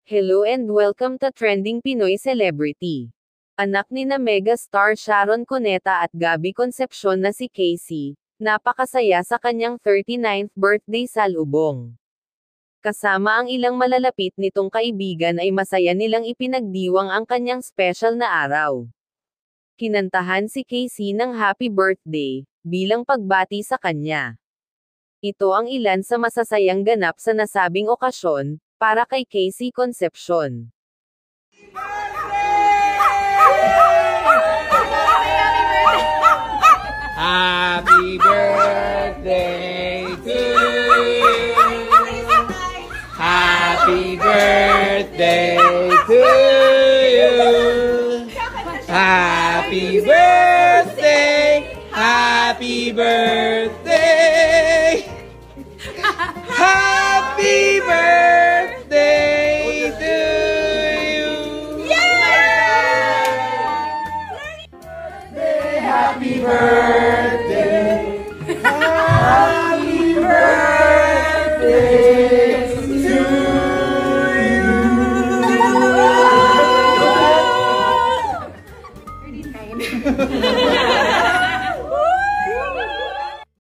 Hello and welcome to Trending Pinoy Celebrity. Anak ni na megastar Sharon Cuneta at Gabby Concepcion na si Casey, napakasaya sa kanyang 39th birthday salubong. Kasama ang ilang malalapit nitong kaibigan ay masaya nilang ipinagdiwang ang kanyang special na araw. Kinantahan si Casey ng happy birthday, bilang pagbati sa kanya. Ito ang ilan sa masasayang ganap sa nasabing okasyon, para kay Casey Concepcion. Happy birthday to you. Happy birthday to you. Happy birthday. Happy birthday.